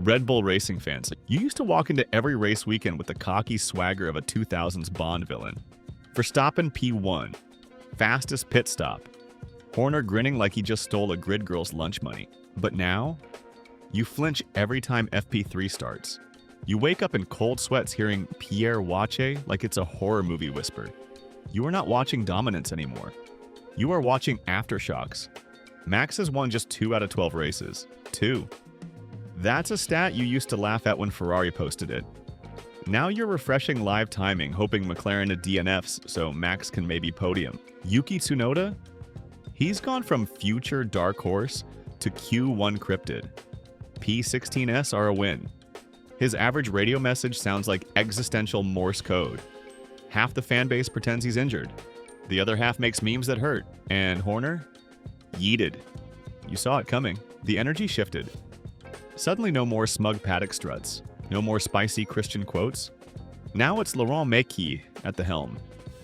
Red Bull racing fans, you used to walk into every race weekend with the cocky swagger of a 2000s Bond villain. Verstappen P1, fastest pit stop. Horner grinning like he just stole a grid girl's lunch money. But now, you flinch every time FP3 starts. You wake up in cold sweats hearing Pierre Wache like it's a horror movie whisper. You are not watching dominance anymore. You are watching aftershocks. Max has won just 2 out of 12 races. 2. That's a stat you used to laugh at when Ferrari posted it. Now you're refreshing live timing, hoping McLaren to DNFs so Max can maybe podium. Yuki Tsunoda? He's gone from future dark horse to Q1 cryptid. P16s are a win. His average radio message sounds like existential Morse code. Half the fan base pretends he's injured. The other half makes memes that hurt. And Horner? Yeeted. You saw it coming. The energy shifted. Suddenly no more smug paddock struts. No more spicy Christian quotes. Now it's Laurent Mekies at the helm.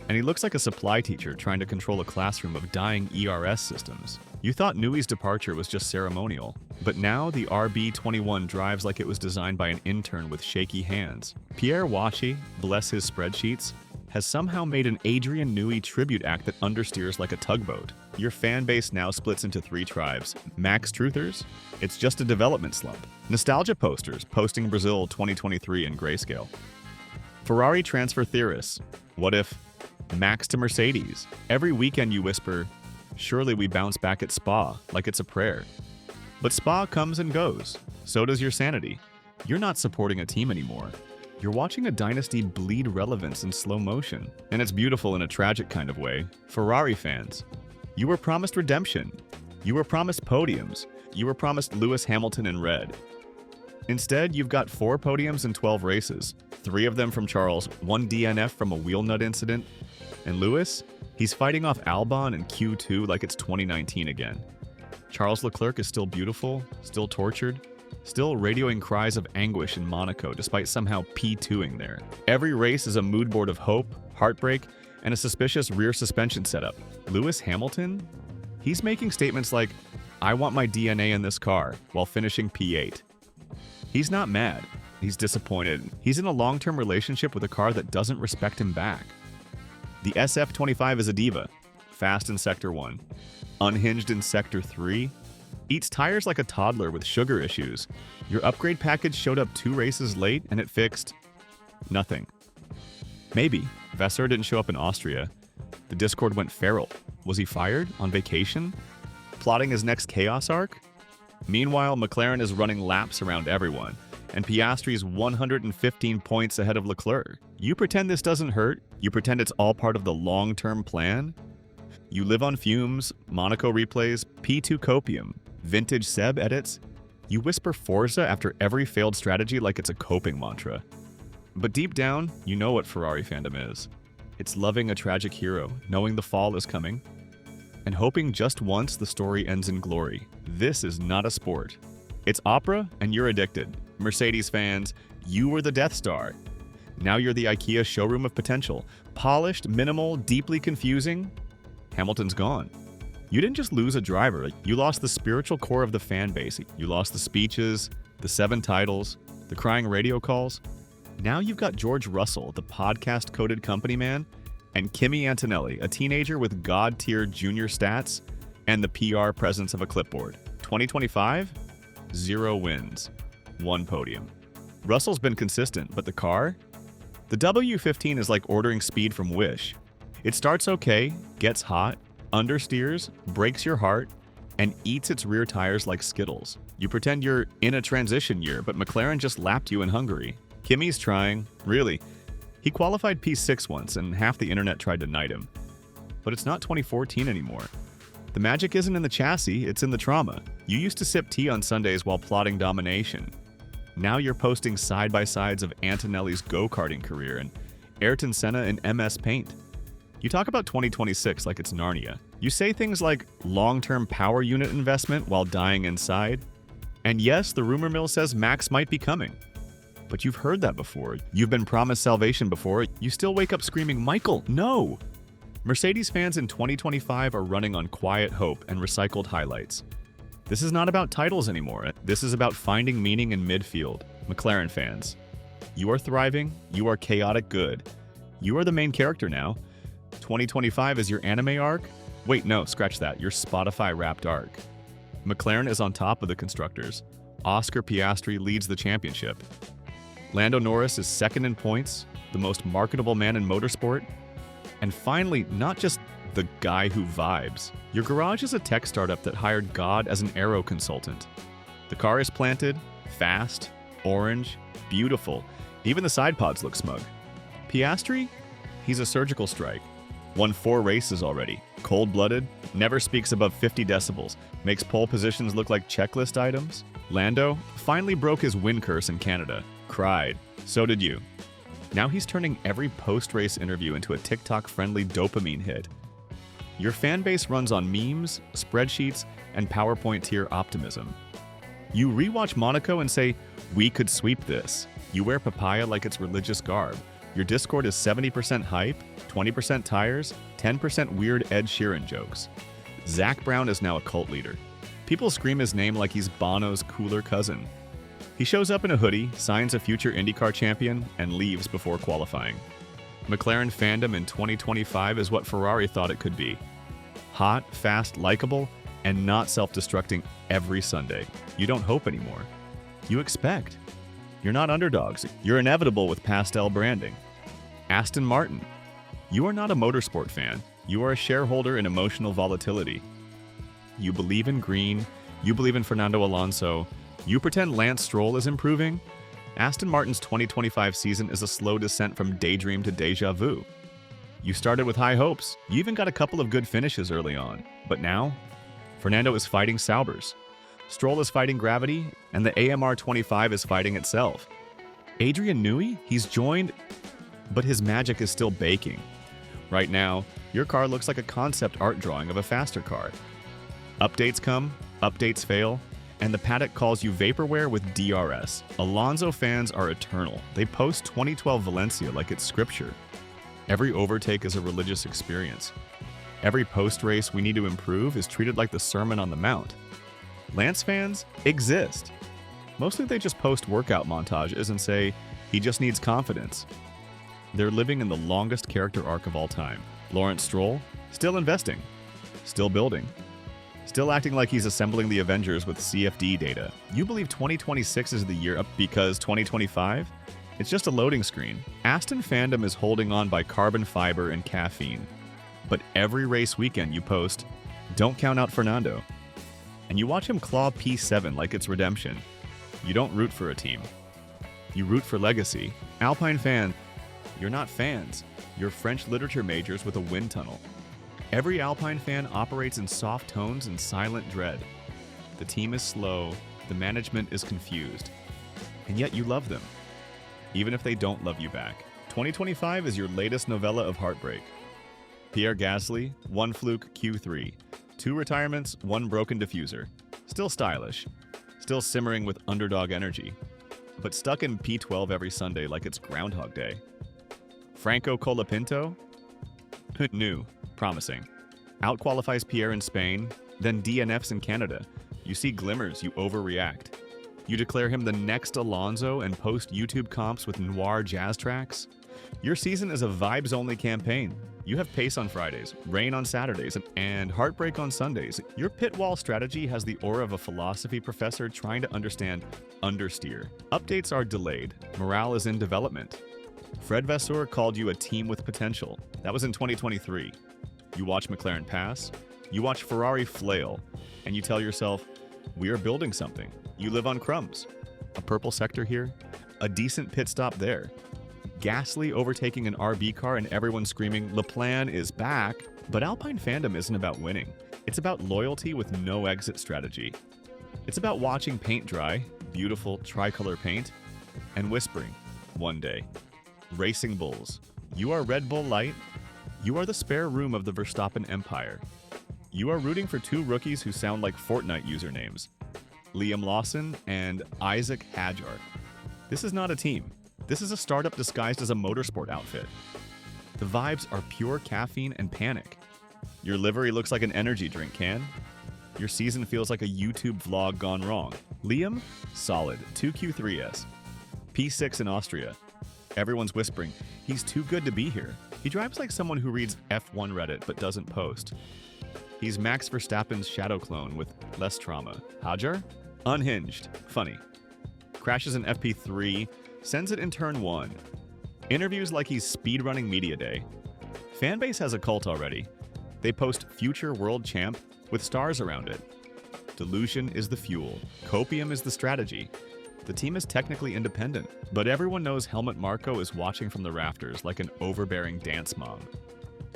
And he looks like a supply teacher trying to control a classroom of dying ERS systems. You thought Newey's departure was just ceremonial. But now the RB21 drives like it was designed by an intern with shaky hands. Pierre Wache, bless his spreadsheets, has somehow made an Adrian Newey tribute act that understeers like a tugboat. Your fan base now splits into 3 tribes. Max Truthers? It's just a development slump. Nostalgia posters posting Brazil 2023 in grayscale. Ferrari transfer theorists. What if Max to Mercedes? Every weekend you whisper, surely we bounce back at Spa, like it's a prayer. But Spa comes and goes. So does your sanity. You're not supporting a team anymore. You're watching a dynasty bleed relevance in slow motion. And it's beautiful in a tragic kind of way. Ferrari fans, you were promised redemption. You were promised podiums. You were promised Lewis Hamilton in red. Instead, you've got 4 podiums in 12 races. 3 of them from Charles, 1 DNF from a wheel nut incident. And Lewis? He's fighting off Albon in Q2 like it's 2019 again. Charles Leclerc is still beautiful, still tortured, still radioing cries of anguish in Monaco despite somehow P2ing there. Every race is a mood board of hope, heartbreak, and a suspicious rear suspension setup. Lewis Hamilton? He's making statements like, I want my DNA in this car, while finishing P8. He's not mad. He's disappointed. He's in a long-term relationship with a car that doesn't respect him back. The SF25 is a diva. Fast in Sector 1. Unhinged in Sector 3. Eats tires like a toddler with sugar issues. Your upgrade package showed up 2 races late and it fixed nothing. Maybe. Vasseur didn't show up in Austria. The Discord went feral. Was he fired? On vacation? Plotting his next chaos arc? Meanwhile, McLaren is running laps around everyone, and Piastri's 115 points ahead of Leclerc. You pretend this doesn't hurt? You pretend it's all part of the long-term plan? You live on fumes, Monaco replays, P2 copium, vintage Seb edits. You whisper Forza after every failed strategy like it's a coping mantra. But deep down, you know what Ferrari fandom is. It's loving a tragic hero, knowing the fall is coming, and hoping just once the story ends in glory. This is not a sport. It's opera, and you're addicted. Mercedes fans, you were the Death Star. Now you're the IKEA showroom of potential. Polished, minimal, deeply confusing. Hamilton's gone. You didn't just lose a driver, you lost the spiritual core of the fan base. You lost the speeches, the 7 titles, the crying radio calls. Now you've got George Russell, the podcast-coded company man, and Kimi Antonelli, a teenager with god-tier junior stats and the PR presence of a clipboard. 2025? 0 wins. 1 podium. Russell's been consistent, but the car? The W15 is like ordering speed from Wish. It starts okay, gets hot, understeers, breaks your heart, and eats its rear tires like Skittles. You pretend you're in a transition year, but McLaren just lapped you in Hungary. Kimi's trying. Really. He qualified P6 once, and half the internet tried to knight him. But it's not 2014 anymore. The magic isn't in the chassis, it's in the trauma. You used to sip tea on Sundays while plotting domination. Now you're posting side-by-sides of Antonelli's go-karting career and Ayrton Senna in MS Paint. You talk about 2026 like it's Narnia. You say things like long-term power unit investment while dying inside. And yes, the rumor mill says Max might be coming. But you've heard that before. You've been promised salvation before. You still wake up screaming, Michael, no! Mercedes fans in 2025 are running on quiet hope and recycled highlights. This is not about titles anymore. This is about finding meaning in midfield. McLaren fans, you are thriving. You are chaotic good. You are the main character now. 2025 is your anime arc? Wait, no, scratch that. Your Spotify wrapped arc. McLaren is on top of the constructors. Oscar Piastri leads the championship. Lando Norris is second in points, the most marketable man in motorsport. And finally, not just the guy who vibes. Your garage is a tech startup that hired God as an aero consultant. The car is planted, fast, orange, beautiful. Even the side pods look smug. Piastri? He's a surgical strike. Won 4 races already. Cold-blooded, never speaks above 50 decibels, makes pole positions look like checklist items. Lando finally broke his win curse in Canada. Cried. So did you. Now he's turning every post-race interview into a TikTok-friendly dopamine hit. Your fan base runs on memes, spreadsheets, and PowerPoint tier optimism. You rewatch Monaco and say, we could sweep this. You wear papaya like it's religious garb. Your Discord is 70% hype, 20% tires, 10% weird Ed Sheeran jokes. Zach Brown is now a cult leader. People scream his name like he's Bono's cooler cousin. He shows up in a hoodie, signs a future IndyCar champion, and leaves before qualifying. McLaren fandom in 2025 is what Ferrari thought it could be. Hot, fast, likable, and not self-destructing every Sunday. You don't hope anymore. You expect. You're not underdogs. You're inevitable with pastel branding. Aston Martin. You are not a motorsport fan. You are a shareholder in emotional volatility. You believe in green. You believe in Fernando Alonso. You pretend Lance Stroll is improving. Aston Martin's 2025 season is a slow descent from daydream to deja vu. You started with high hopes. You even got a couple of good finishes early on. But now, Fernando is fighting Saubers. Stroll is fighting gravity, and the AMR 25 is fighting itself. Adrian Newey, he's joined, but his magic is still baking. Right now, your car looks like a concept art drawing of a faster car. Updates come, updates fail, and the paddock calls you vaporware with DRS. Alonso fans are eternal. They post 2012 Valencia like it's scripture. Every overtake is a religious experience. Every post-race we need to improve is treated like the Sermon on the Mount. Lance fans exist. Mostly they just post workout montages and say, he just needs confidence. They're living in the longest character arc of all time. Lawrence Stroll, still investing, still building, still acting like he's assembling the Avengers with CFD data. You believe 2026 is the year up because 2025? It's just a loading screen. Aston fandom is holding on by carbon fiber and caffeine. But every race weekend you post, don't count out Fernando. And you watch him claw P7 like it's redemption. You don't root for a team. You root for legacy. Alpine fan, you're not fans. You're French literature majors with a wind tunnel. Every Alpine fan operates in soft tones and silent dread. The team is slow, the management is confused. And yet you love them, even if they don't love you back. 2025 is your latest novella of heartbreak. Pierre Gasly, 1 fluke Q3. 2 retirements, 1 broken diffuser. Still stylish. Still simmering with underdog energy. But stuck in P12 every Sunday like it's Groundhog Day. Franco Colapinto? New. Promising. Outqualifies Pierre in Spain, then DNFs in Canada. You see glimmers, you overreact. You declare him the next Alonso and post YouTube comps with noir jazz tracks? Your season is a vibes-only campaign. You have pace on Fridays, rain on Saturdays, and heartbreak on Sundays. Your pit wall strategy has the aura of a philosophy professor trying to understand understeer. Updates are delayed. Morale is in development. Fred Vasseur called you a team with potential. That was in 2023. You watch McLaren pass, you watch Ferrari flail, and you tell yourself, we are building something. You live on crumbs. A purple sector here, a decent pit stop there. Gasly overtaking an RB car and everyone screaming, Le Plan is back. But Alpine fandom isn't about winning. It's about loyalty with no exit strategy. It's about watching paint dry, beautiful tricolor paint, and whispering, one day, Racing Bulls, you are Red Bull Light. You are the spare room of the Verstappen empire. You are rooting for 2 rookies who sound like Fortnite usernames, Liam Lawson and Isaac Hadjar. This is not a team. This is a startup disguised as a motorsport outfit. The vibes are pure caffeine and panic. Your livery looks like an energy drink can. Your season feels like a YouTube vlog gone wrong. Liam, solid, 2Q3S. P6 in Austria. Everyone's whispering, he's too good to be here. He drives like someone who reads F1 Reddit but doesn't post. He's Max Verstappen's shadow clone with less trauma. Hajar? Unhinged. Funny. Crashes in FP3, sends it in turn 1. Interviews like he's speedrunning media day. Fanbase has a cult already. They post future world champ with stars around it. Delusion is the fuel. Copium is the strategy. The team is technically independent, but everyone knows Helmut Marko is watching from the rafters like an overbearing dance mom.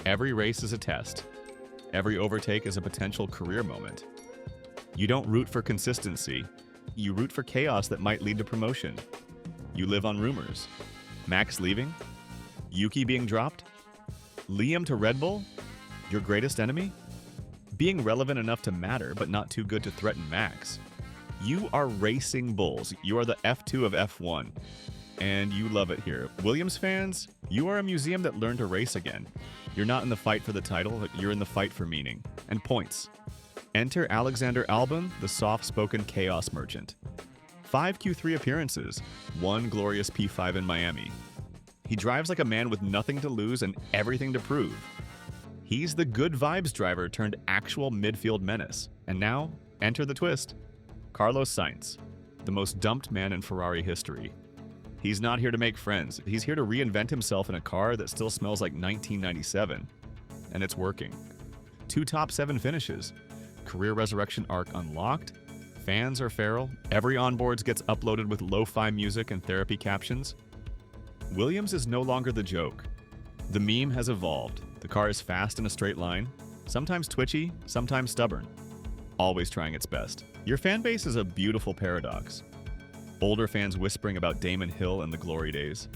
Every race is a test. Every overtake is a potential career moment. You don't root for consistency. You root for chaos that might lead to promotion. You live on rumors. Max leaving? Yuki being dropped? Liam to Red Bull? Your greatest enemy? Being relevant enough to matter, but not too good to threaten Max. You are racing bulls. You are the F2 of F1. And you love it here. Williams fans, you are a museum that learned to race again. You're not in the fight for the title, but you're in the fight for meaning. And points. Enter Alexander Albon, the soft-spoken chaos merchant. 5 Q3 appearances, 1 glorious P5 in Miami. He drives like a man with nothing to lose and everything to prove. He's the good vibes driver turned actual midfield menace. And now, enter the twist. Carlos Sainz, the most dumped man in Ferrari history. He's not here to make friends. He's here to reinvent himself in a car that still smells like 1997. And it's working. 2 top 7 finishes. Career resurrection arc unlocked. Fans are feral. Every onboards gets uploaded with lo-fi music and therapy captions. Williams is no longer the joke. The meme has evolved. The car is fast in a straight line, sometimes twitchy, sometimes stubborn, always trying its best. Your fan base is a beautiful paradox. Older fans whispering about Damon Hill and the glory days.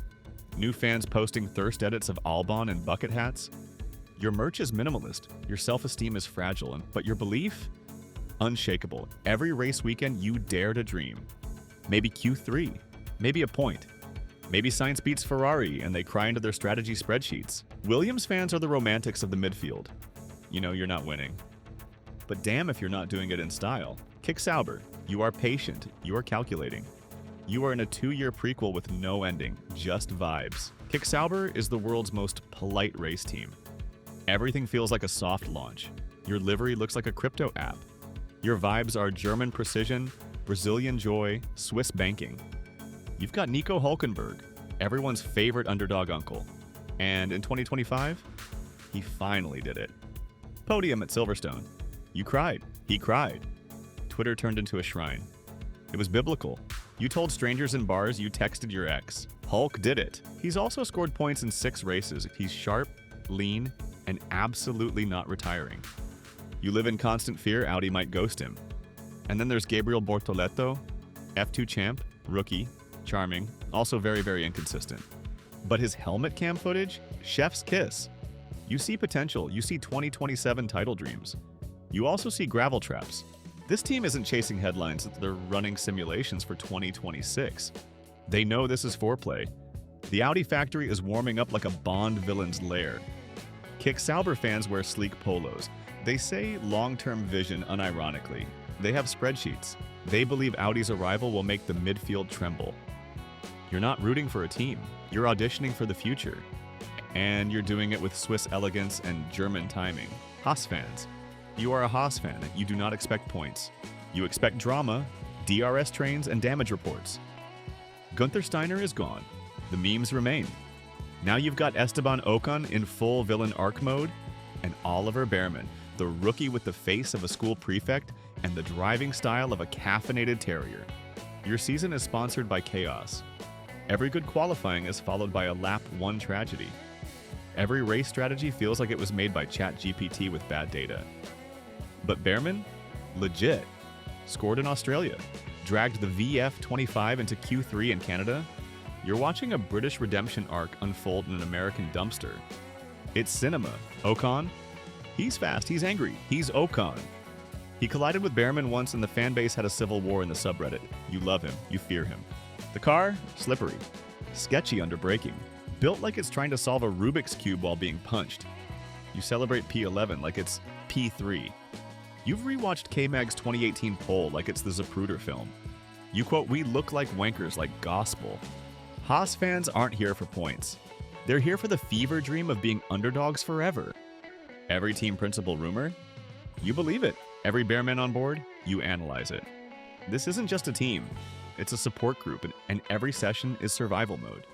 New fans posting thirst edits of Albon and bucket hats. Your merch is minimalist, your self-esteem is fragile, but your belief? Unshakable. Every race weekend you dare to dream. Maybe Q3, maybe a point. Maybe Sainz beats Ferrari and they cry into their strategy spreadsheets. Williams fans are the romantics of the midfield. You know you're not winning. But damn if you're not doing it in style. Kick Sauber. You are patient. You are calculating. You are in a 2-year prequel with no ending, just vibes. Kick Sauber is the world's most polite race team. Everything feels like a soft launch. Your livery looks like a crypto app. Your vibes are German precision, Brazilian joy, Swiss banking. You've got Nico Hulkenberg, everyone's favorite underdog uncle. And in 2025, he finally did it. Podium at Silverstone. You cried. He cried. Twitter turned into a shrine. It was biblical. You told strangers in bars you texted your ex. Hulk did it. He's also scored points in 6 races. He's sharp, lean, and absolutely not retiring. You live in constant fear Audi might ghost him. And then there's Gabriel Bortoleto, F2 champ, rookie, charming, also very, very inconsistent. But his helmet cam footage? Chef's kiss. You see potential. You see 2027 title dreams. You also see gravel traps. This team isn't chasing headlines, they're running simulations for 2026. They know this is foreplay. The Audi factory is warming up like a Bond villain's lair. Kick Sauber fans wear sleek polos. They say long-term vision unironically. They have spreadsheets. They believe Audi's arrival will make the midfield tremble. You're not rooting for a team. You're auditioning for the future. And you're doing it with Swiss elegance and German timing. Haas fans. You are a Haas fan. You do not expect points. You expect drama, DRS trains, and damage reports. Gunther Steiner is gone. The memes remain. Now you've got Esteban Ocon in full villain arc mode, and Oliver Behrman, the rookie with the face of a school prefect and the driving style of a caffeinated terrier. Your season is sponsored by chaos. Every good qualifying is followed by a lap 1 tragedy. Every race strategy feels like it was made by ChatGPT with bad data. But Behrman? Legit. Scored in Australia. Dragged the VF25 into Q3 in Canada. You're watching a British redemption arc unfold in an American dumpster. It's cinema. Ocon? He's fast, he's angry, he's Ocon. He collided with Behrman once and the fan base had a civil war in the subreddit. You love him, you fear him. The car? Slippery. Sketchy under braking. Built like it's trying to solve a Rubik's Cube while being punched. You celebrate P11 like it's P3. You've rewatched K-Mag's 2018 poll like it's the Zapruder film. You quote, "We look like wankers like gospel." Haas fans aren't here for points. They're here for the fever dream of being underdogs forever. Every team principal rumor? You believe it. Every bearman on board? You analyze it. This isn't just a team. It's a support group, and every session is survival mode.